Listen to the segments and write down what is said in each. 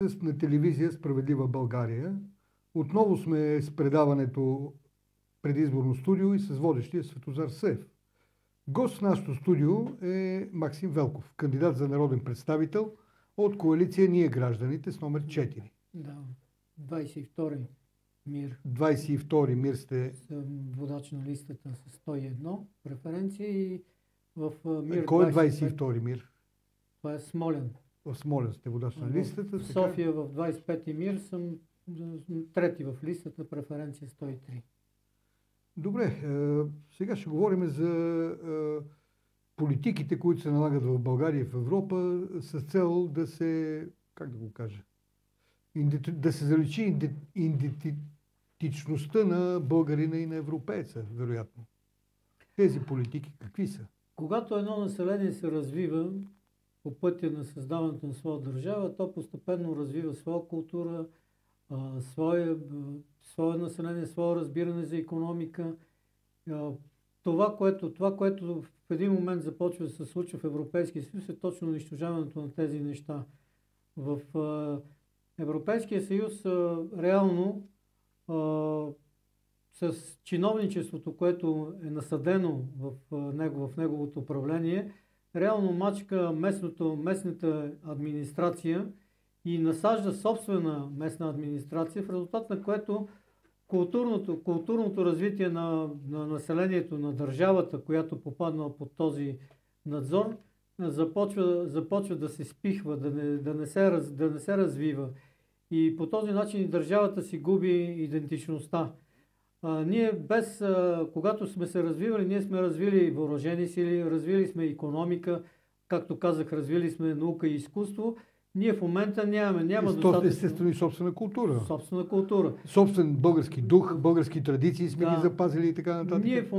сте на телевизия Справедлива България. Отново сме с предаването Предизборно студио и с водещия Светозар Саев. Гост в нашото студио е Максим Велков, кандидат за народен представител от коалиция Ние гражданите с номер 4. Да, 22-и МИР. 22-и МИР сте... Съм водач на листата с 101 преференция и в МИР... Кой е 22-и МИР? Това е Смолян. В Смолян сте водач на листата. В София в 25-ти МИР съм трети в листата, преференция 103. Добре, сега ще говорим за политиките, които се налагат в България и в Европа с цел да се, как да го кажа, да се заличи идентичността на българина и на европейца, вероятно. Тези политики какви са? Когато едно население се развива по пътя на създаването на своя държава, то постепенно развива своя култура, свое население, свое разбиране за икономика. Това, което в един момент започва да се случва в Европейския съюз, е точно унищожаването на тези неща. В Европейския съюз реално с чиновничеството, което е насадено в неговото управление, реално мачка местната администрация и насажда собствена местна администрация, в резултат на което културното развитие на населението, на държавата, която попадна под този надзор, започва да се спихва, да не се развива. И по този начин държавата си губи идентичността. Когато сме се развивали, ние сме развили въоръжени сили, развили сме икономика, както казах, развили сме наука и изкуство. Ние в момента няма достатъчно... Естествено и собствена култура. Собствена култура. Собствен български дух, български традиции сме ги запазили и така нататък. Ние в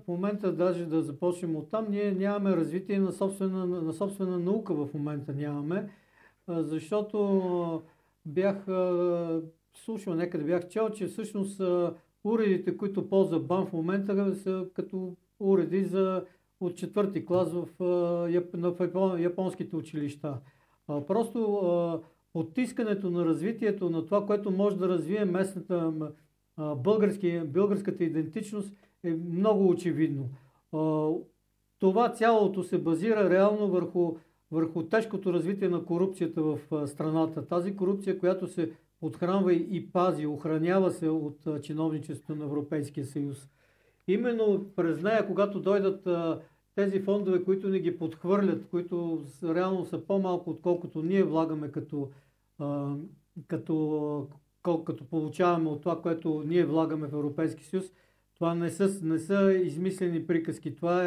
момента даже да започнем оттам, ние нямаме развитие на собствена наука в момента нямаме, защото бях слушал, някъде бях чел, че всъщност уредите, които ползва БАН в момента, са като уреди от 4-ти клас в японските училища. Просто потискането на развитието на това, което може да развие местната българската идентичност е много очевидно. Това цялото се базира реално върху тежкото развитие на корупцията в страната. Тази корупция, която се подхранва и пази, охранява се от чиновничеството на Европейския съюз. Именно през нея, когато дойдат тези фондове, които ни ги подхвърлят, които реално са по-малко, отколкото ние влагаме като получаваме от това, което ние влагаме в Европейски съюз, това не са измислени приказки. Това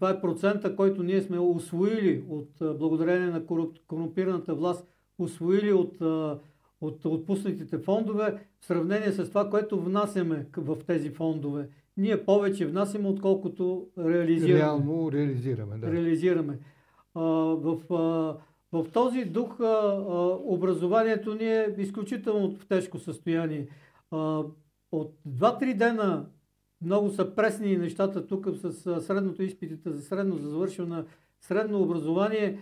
е процента, който ние сме усвоили благодарение на корумпираната власт, усвоили от отпуснатите фондове, в сравнение с това, което внасяме в тези фондове. Ние повече внасяме, отколкото реализираме. Реално реализираме, да. Реализираме. В този дух образованието ни е изключително в тежко състояние. От 2-3 дена много са пресни нещата тук с средното изпитите за завършване на средно образование.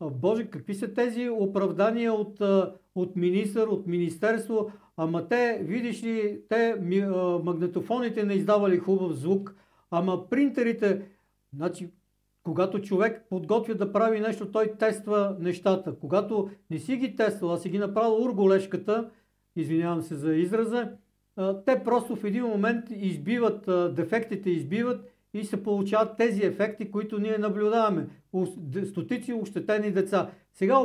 Боже, какви са тези оправдания от министър, от министерство? Ама те, видиш ли, магнетофоните не издавали хубав звук, ама принтерите, значи, когато човек подготвя да прави нещо, той тества нещата. Когато не си ги тествал, а си ги направил урголешката, извинявам се за израза, те просто в един момент дефектите избиват и се получават тези ефекти, които ние наблюдаваме. Стотици ощетени деца. Сега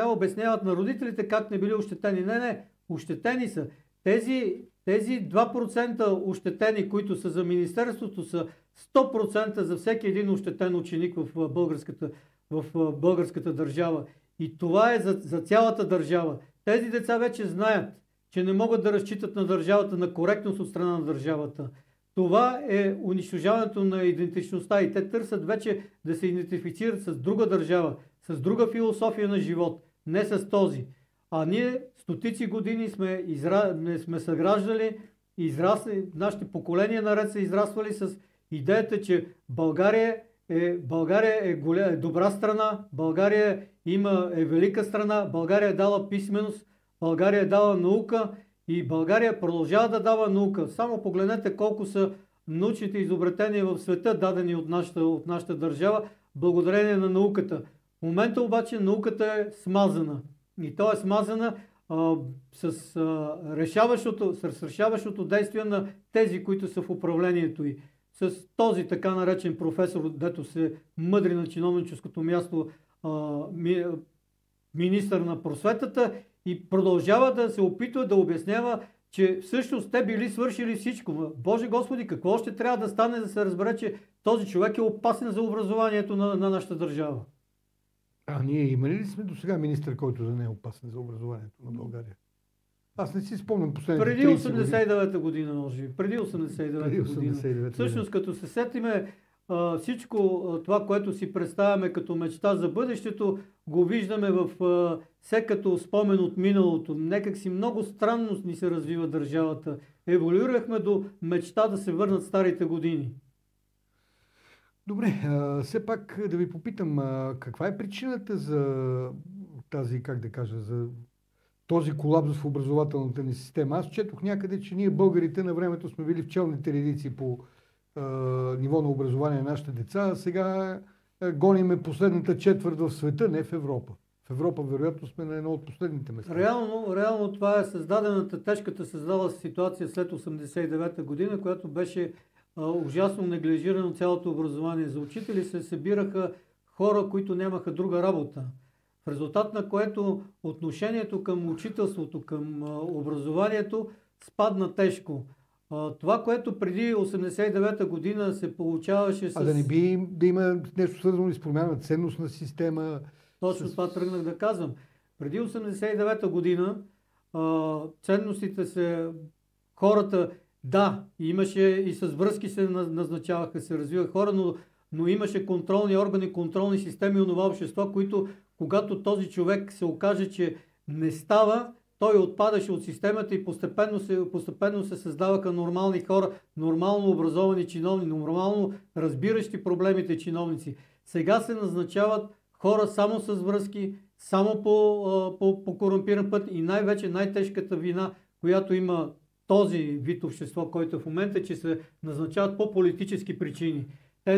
обясняват на родителите как не били ощетени. Не, ощетени са. Тези 2% ощетени, които са за Министерството, са 100% за всеки един ощетен ученик в българската държава. И това е за цялата държава. Тези деца вече знаят, че не могат да разчитат на държавата, на коректност от страна на държавата. Това е унищожаването на идентичността и те търсят вече да се идентифицират с друга държава, с друга философия на живот, не с този. А ние стотици години сме съграждали, нашите поколения наред са израствали с идеята, че България е добра страна, България е велика страна, България е дала писменост, България е дала наука и България продължава да дава наука. Само погледнете колко са научните изобретения в света, дадени от нашата държава, благодарение на науката. В момента обаче науката е смазана. И то е смазана с решаващото действие на тези, които са в управлението й. С този така наречен професор, дето се мъдри на чиновническото място, министър на просветата, и продължава да се опитва да обяснява, че всъщност те били свършили всичко. Боже Господи, какво още трябва да стане, да се разбере, че този човек е опасен за образованието на нашата държава? А ние имали ли сме до сега министър, който да не е опасен за образованието на България? Аз не си спомням последните 30 години. Преди 89-та година, може би. Преди 89-та година. Всъщност, като се сетиме всичко това, което си представяме като мечта за бъдещето, го виждаме в все като спомен от миналото. Некак си много странно ни се развива държавата. Еволюирахме до мечта да се върнат старите години. Добре, все пак да ви попитам, каква е причината за тази, как да кажа, за този колапс в образователната ни система? Аз четох някъде, че ние българите на времето сме били в челните редици по ниво на образование на нашите деца, а сега гониме последната четвърт в света, не в Европа. В Европа, вероятно, сме на едно от последните места. Реално това е тежката създала ситуация след 89-та година, която беше ужасно неглижирано цялото образование. За учители се събираха хора, които нямаха друга работа. В резултат на което отношението към учителството, към образованието спадна тежко. Това, което преди 89-та година се получаваше с... А да не би да има нещо свързано с промяна на ценностна система? Точно това тръгнах да казвам. Преди 89-та година ценностите се... Хората, да, имаше и с връзки се назначаваха, се развиваха хора, но имаше контролни органи, контролни системи и това общество, които, когато този човек се окаже, че не става, той отпадаше от системата и постепенно се създаваха нормални хора, нормално образовани чиновници, нормално разбиращи проблемите чиновници. Сега се назначават хора само с връзки, само по корумпиран път и най-вече най-тежката вина, която има този вид общество, който в момента, че се назначават по политически причини. Те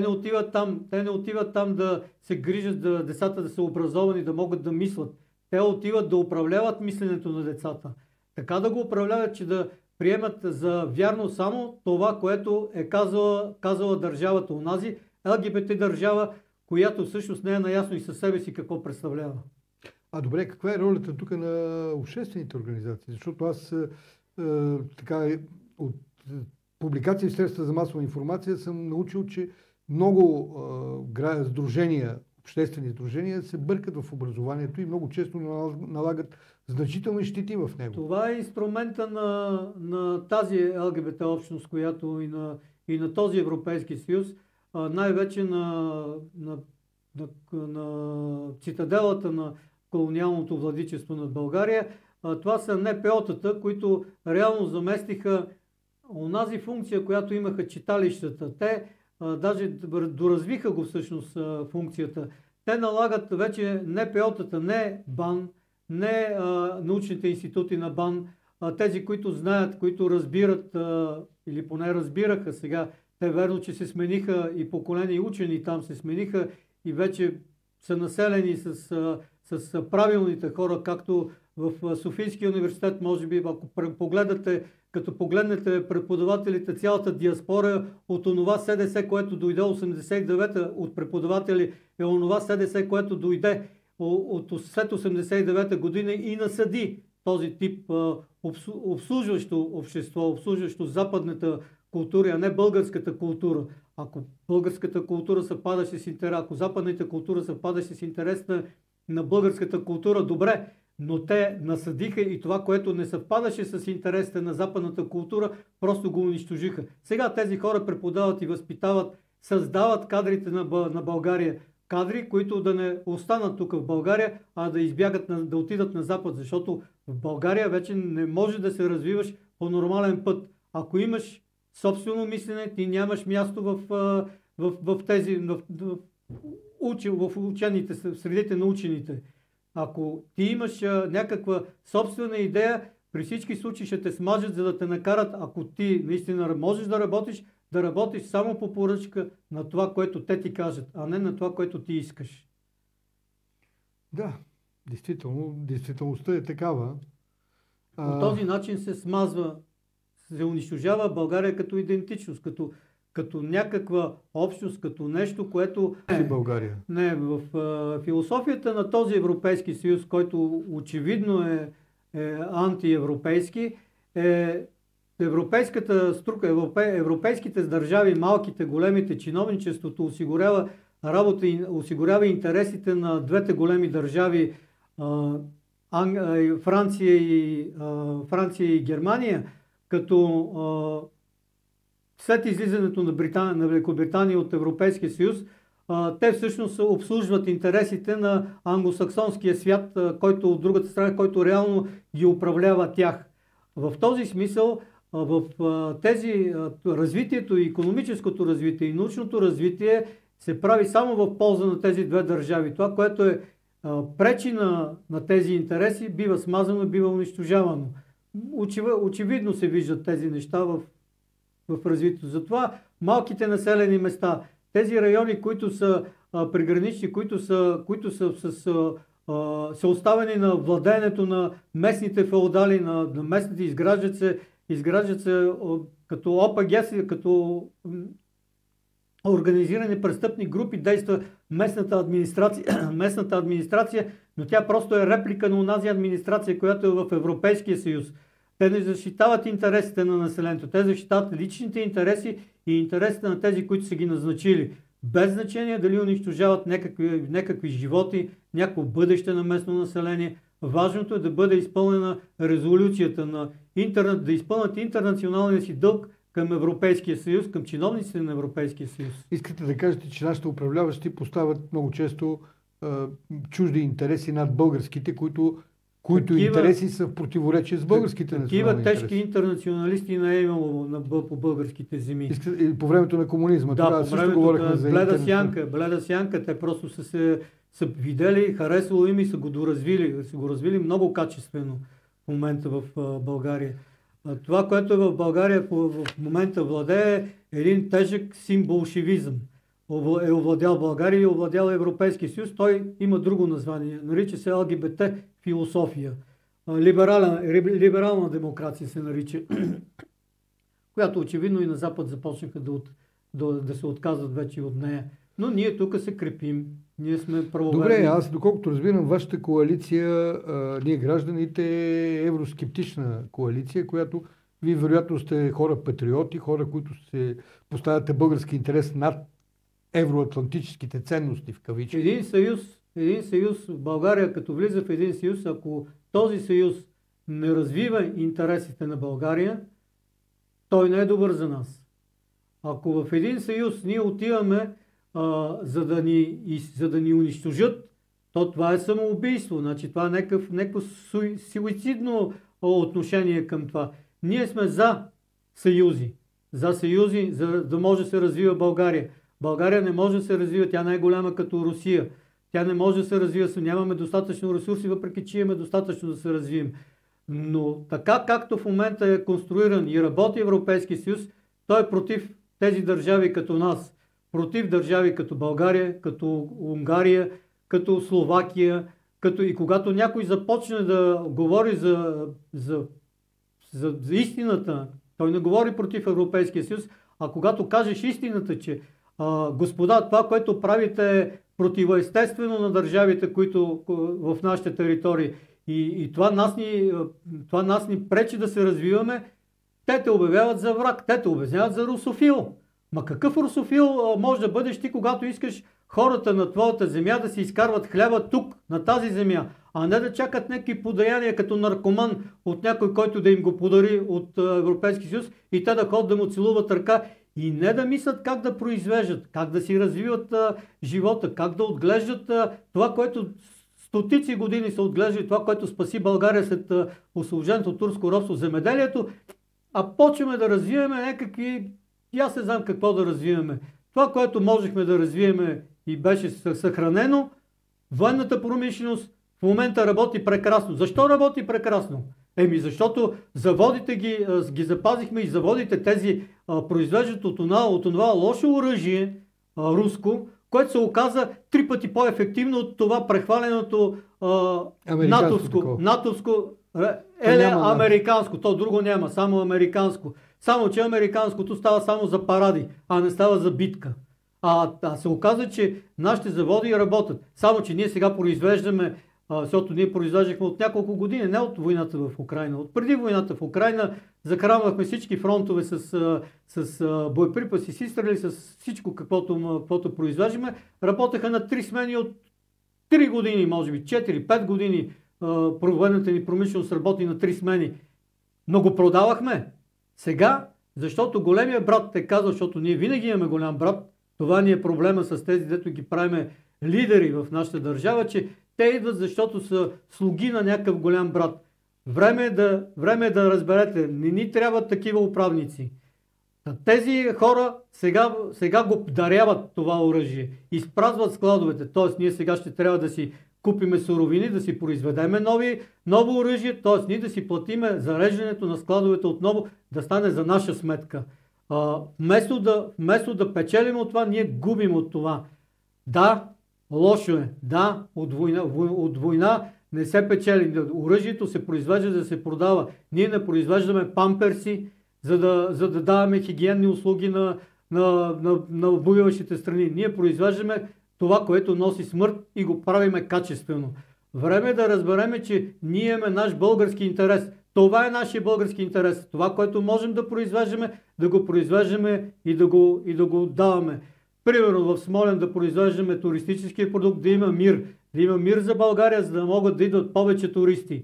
не отиват там да се грижат да децата да са образовани, да могат да мислят. Те отиват да управляват мисленето на децата. Така да го управляват, че да приемат за вярно само това, което е казала държавата. Онази ЛГБТ държава, която всъщност не е наясно и със себе си какво представлява. Добре, каква е ролята тук на обществените организации? Защото аз от публикации в средства за масова информация съм научил, че много сдружения, обществени сдружения се бъркат в образованието и много често налагат значителни щети в него. Това е инструмента на тази ЛГБТ общност, която и на този Европейски съюз, най-вече на цитаделата на колониалното владичество на България. Това са НПО-тата, които реално заместиха онази функция, която имаха читалищата. Те даже доразвиха го всъщност функцията. Те налагат вече НПО-тата, не БАН, не научните институти на БАН, тези, които знаят, които разбират или поне разбираха сега. Те верно, че се смениха и поколения и учени там се смениха и вече са населени с правилните хора, както в Софийския университет, може би, ако като погледнете преподавателите, цялата диаспора от онова СДС, което дойде 89-та от преподаватели, е онова СДС, което дойде след 89-та година и насъди този тип обслужващо общество, обслужващо западната култура, а не българската култура. Ако българската култура съвпадаше с интерес, ако западната култура съвпадаше с интерес на българската култура, добре, но те насъдиха и това, което не съвпадаше с интересите на западната култура, просто го унищожиха. Сега тези хора преподават и възпитават, създават кадрите на България. Кадри, които да не останат тук в България, а да избягат, да отидат на Запад, защото в България вече не може да се развиваш по нормален път. Ако имаш собствено мислене, ти нямаш място в учените, в средите на учените. Ако ти имаш някаква собствена идея, при всички случаи ще те смажат, за да те накарат, ако ти наистина можеш да работиш само по поръчка на това, което те ти кажат, а не на това, което ти искаш. Да, действителността е такава. По този начин се смазва, се унищожава България като идентичност, като някаква общност, като нещо, което... България. Не, в философията на този Европейски съюз, който очевидно е антиевропейски, европейските държави, малките, големите, чиновничеството осигурява работа и осигурява интересите на двете големи държави, Франция и Германия, като след излизането на Великобритания от Европейския съюз, те всъщност обслужват интересите на англосаксонския свят, който от другата страна, който реално ги управлява тях. В този смисъл, в развитието, икономическото развитие и научното развитие се прави само в полза на тези две държави. Това, което пречи на тези интереси, бива смазано, бива унищожавано. Очевидно се виждат тези неща в развитието. Затова малките населени места, тези райони, които са пригранични, които са оставени на владеенето на местните феодали, на местните, изграждат се като ОПГ, като организирани престъпни групи, действа местната администрация, но тя просто е реплика на онази администрация, която е в Европейския съюз. Те не защитават интересите на населението, те защитават личните интереси и интересите на тези, които са ги назначили. Без значение дали унищожават някакви животи, някакво бъдеще на местно население. Важното е да бъде изпълнена резолюцията на интернет, да изпълнят интернационалния си дълг към Европейския съюз, към чиновниците на Европейския съюз. Искате да кажете, че нашите управляващи поставят много често чужди интереси над българските, които интереси са в противоречие с българските национални интереси. Такива тежки интернационалисти не е имало по българските земи. По времето на комунизма. Да, по времето на Бледа сянка, те просто са видели, харесало им и са го развили много качествено в момента в България. Това, което е в България в момента владее, един тежък симболшевизъм. Е овладял България и овладял Европейския съюз. Той има друго название. Нарича се ЛГБТ философия. Либерална демокрация се нарича. Която очевидно и на Запад започнаха да се отказват вече от нея. Но ние тук се крепим. Ние сме правоверни. Добре, аз доколкото разбирам, вашата коалиция, ние гражданите, е евроскептична коалиция, която вие вероятно сте хора патриоти, хора, които се поставяте български интерес над евроатлантическите ценности в кавички. Един съюз, България като влиза в един съюз, ако този съюз не развива интересите на България, той не е добър за нас. Ако в един съюз ние отиваме за да ни унищожат, то това е самоубийство. Значи, това е някакво суицидно отношение към това. Ние сме за съюзи, за да може да се развива България. България не може да се развива, тя не е голяма като Русия. Тя не може да се развива, нямаме достатъчно ресурси, въпреки че имаме достатъчно да се развием. Но така както в момента е конструиран и работи Европейски съюз, той е против тези държави като нас. Против държави като България, като Унгария, като Словакия, и когато някой започне да говори за истината, той не говори против Европейския съюз, а когато кажеш истината, че господа, това, което правите е противоестествено на държавите, които в нашите територии и това нас ни пречи да се развиваме, те те обявяват за враг, те те обявяват за русофил. Ма какъв русофил може да бъдеш ти, когато искаш хората на твоята земя да си изкарват хляба тук, на тази земя, а не да чакат някакви подаяния като наркоман от някой, който да им го подари от Европейски съюз и те да ходят да му целуват ръка и не да мислят как да произвеждат, как да си развиват живота, как да отглеждат това, което стотици години са отглеждали, това, което спаси България след освобождението от турско робство, земеделието, а почваме да развиваме някакви... И аз не знам какво да развиваме. Това, което можехме да развиеме и беше съхранено, военната промишленост, в момента работи прекрасно. Защо работи прекрасно? Защото заводите ги запазихме и заводите тези произвеждат от това лошо оръжие, руско, което се оказа 3 пъти по-ефективно от това прехваленото натовско, американско. То друго няма, само американско. Само, че американското става само за паради, а не става за битка. А се оказа, че нашите заводи работят. Само, че ние сега произвеждаме, защото ние произвеждахме от няколко години, не от войната в Украйна. От преди войната в Украйна захранвахме всички фронтове с боеприпаси, с изстрели, с всичко, каквото произвеждаме. Работеха на 3 смени от 3 години, може би 4-5 години. Военната ни промишленост работи на 3 смени. Но го продавахме. Сега, защото големия брат те казва, защото ние винаги имаме голям брат, това ни е проблема с тези, дето ги правиме лидери в нашата държава, че те идват, защото са слуги на някакъв голям брат. Време е да разберете, не ни трябват такива управници. Тези хора сега го даряват това оръжие, изпразват складовете, т.е. ние сега ще трябва да си купиме суровини, да си произведеме ново оръжие, т.е. ние да си зареждането на складовете отново да стане за наша сметка. Вместо да печелим от това, ние губим от това. Да, лошо е. Да, от война не се печели. Оръжието се произвежда да се продава. Ние не произвеждаме памперси, за да даваме хигиенни услуги на воюващите страни. Ние произвеждаме това, което носи смърт и го правиме качествено. Време е да разбереме, че ние имаме наш български интерес. Това е нашия български интерес. Това, което можем да произвеждаме, да го произвеждаме и да го даваме. Примерно в Смолян да произвеждаме туристическия продукт, да има мир. Да има мир за България, за да могат да идват повече туристи.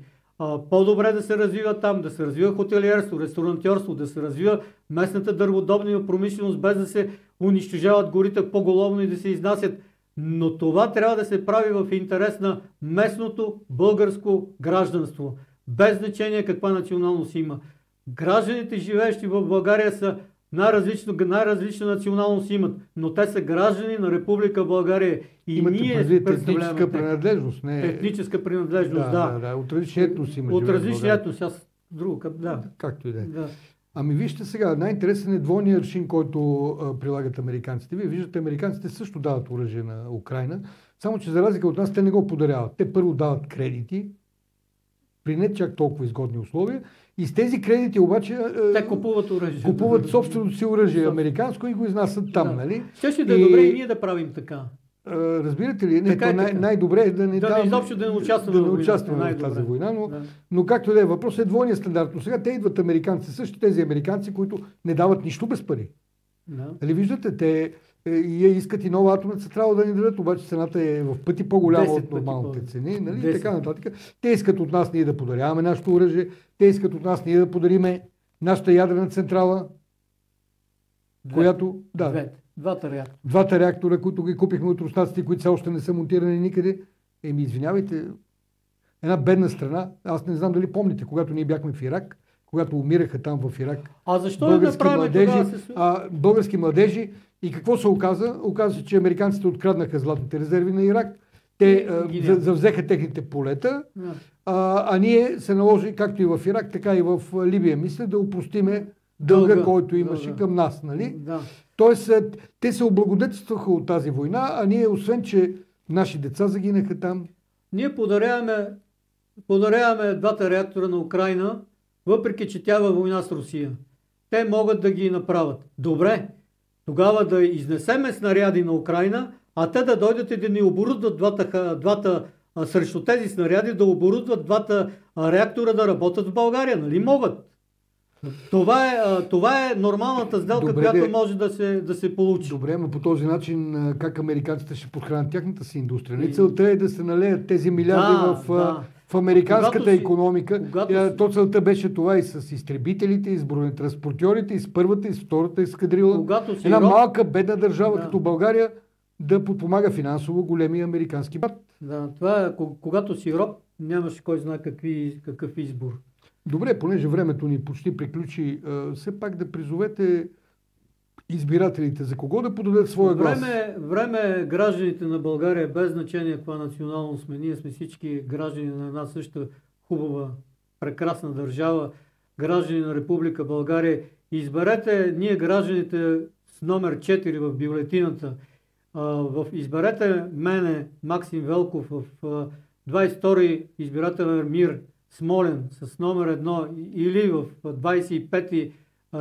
По-добре да се развива там, да се развива хотелиерство, ресторантьорство, да се развива местната дърводобна промишленост, без да се унищожават горите поголовно и да се изнасят. Но това трябва да се прави в интерес на местното българско гражданство. Без значение каква националност има. Гражданите, живеещи в България, са най-различна националност имат, но те са граждани на Република България. И ние представляваме етническа принадлежност. Не... Етническа принадлежност, да. От различни етноси има. От различни етноси, аз друго, да. Както и да е. Да. Ами вижте сега, най-интересен е двойния аршин, който прилагат американците. Вие виждате, американците също дават оръжие на Украйна, само че за разлика от нас те не го подаряват. Те първо дават кредити, при не чак толкова изгодни условия, и с тези кредити обаче те купуват оръжие. Купуват собственото си оръжие американско и го изнасят там, нали? Ще да е добре и ние да правим така. Разбирате ли? Най-добре е да не участваме в тази война, но както да е, въпрос е двойния стандарт. Но сега те идват американци, също тези американци, които не дават нищо без пари. Нали виждате, те искат и нова атомна централа да ни дадат, обаче цената е в пъти по-голяма от нормалните цени, нали? И така нататък. Те искат от нас ние да подаряваме нашето оръжие, те искат от нас ние да подариме нашата ядрена централа, която... Двата реактора, които ги купихме от руснаците, които все още не са монтирани никъде. Извинявайте, една бедна страна, аз не знам дали помните, когато ние бяхме в Ирак, когато умираха там в Ирак. А защо не направим това? Български младежи. И какво се оказа? Оказа се, че американците откраднаха златните резерви на Ирак. Те завзеха техните полета, а ние се наложи, както и в Ирак, така и в Либия, мисля, да опростиме дълга, който имаше към нас. Нали? Да. Тоест, те се облагодетелстваха от тази война, а ние, освен че наши деца загинаха там. Ние подаряваме двата реактора на Украйна, въпреки че тя е във война с Русия. Те могат да ги направят. Добре, тогава да изнесеме снаряди на Украйна, а те да дойдат и да ни оборудват двата срещу тези снаряди, да оборудват двата реактора да работят в България. Нали могат? Това е нормалната сделка, която може да се получи. Добре, но по този начин как американците ще подхранят тяхната си индустрия? Целта е да се налеят тези милиарди в американската икономика. То целта беше това и с изтребителите, и с бронетранспортьорите, и с първата, и с втората ескадрила. Една малка бедна държава като България да подпомага финансово големия американски брат. Да, това е, когато си роб, нямаш кой знае какъв избор. Добре, понеже времето ни почти приключи, все пак да призовете избирателите за кого да подадат своя глас. Време гражданите на България, без значение каква националност сме, ние сме всички граждани на една съща хубава, прекрасна държава, граждани на Република България. Изберете ние гражданите с номер 4 в бюлетината. Изберете мене, Максим Велков, в 22 избирателен МИР Смолен с номер 1 или в 25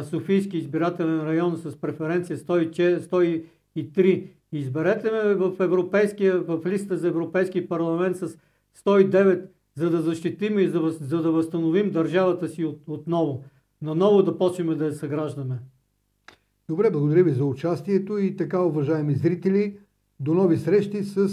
Софийски избирателен район с преференция 103. Изберете ме в листа за Европейски парламент с 109, за да защитим и за да възстановим държавата си отново. Наново да почнем да я съграждаме. Добре, благодаря ви за участието и така, уважаеми зрители, до нови срещи с